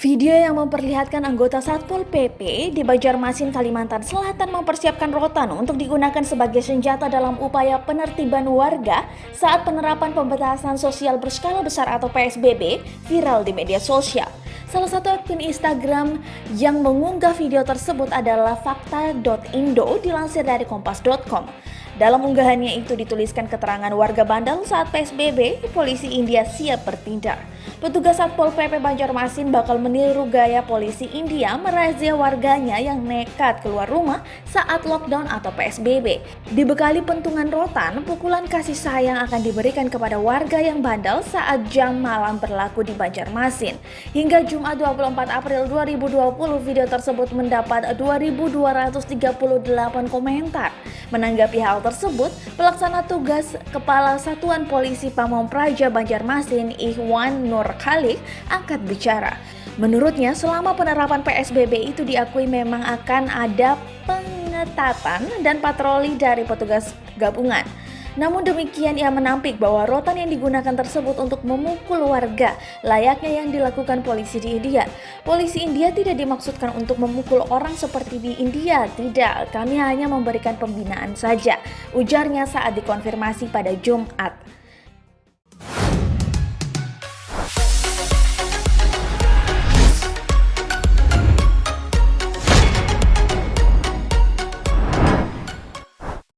Video yang memperlihatkan anggota Satpol PP di Banjarmasin, Kalimantan Selatan mempersiapkan rotan untuk digunakan sebagai senjata dalam upaya penertiban warga saat penerapan pembatasan sosial berskala besar atau PSBB viral di media sosial. Salah satu akun Instagram yang mengunggah video tersebut adalah fakta.indo dilansir dari kompas.com. Dalam unggahannya itu dituliskan keterangan warga bandel saat PSBB, polisi India siap bertindak. Petugas Satpol PP Banjarmasin bakal meniru gaya polisi India merazia warganya yang nekat keluar rumah saat lockdown atau PSBB. Dibekali pentungan rotan, pukulan kasih sayang akan diberikan kepada warga yang bandel saat jam malam berlaku di Banjarmasin. Hingga Jumat 24 April 2020, video tersebut mendapat 2.238 komentar. Menanggapi hal tersebut, pelaksana tugas Kepala Satuan Polisi Pamong Praja Banjarmasin Ikhwan Nur Khalik angkat bicara. Menurutnya, selama penerapan PSBB itu diakui memang akan ada pengetatan dan patroli dari petugas gabungan. Namun demikian ia menampik bahwa rotan yang digunakan tersebut untuk memukul warga layaknya yang dilakukan polisi di India. Polisi India tidak dimaksudkan untuk memukul orang seperti di India, tidak, kami hanya memberikan pembinaan saja, ujarnya saat dikonfirmasi pada Jumat.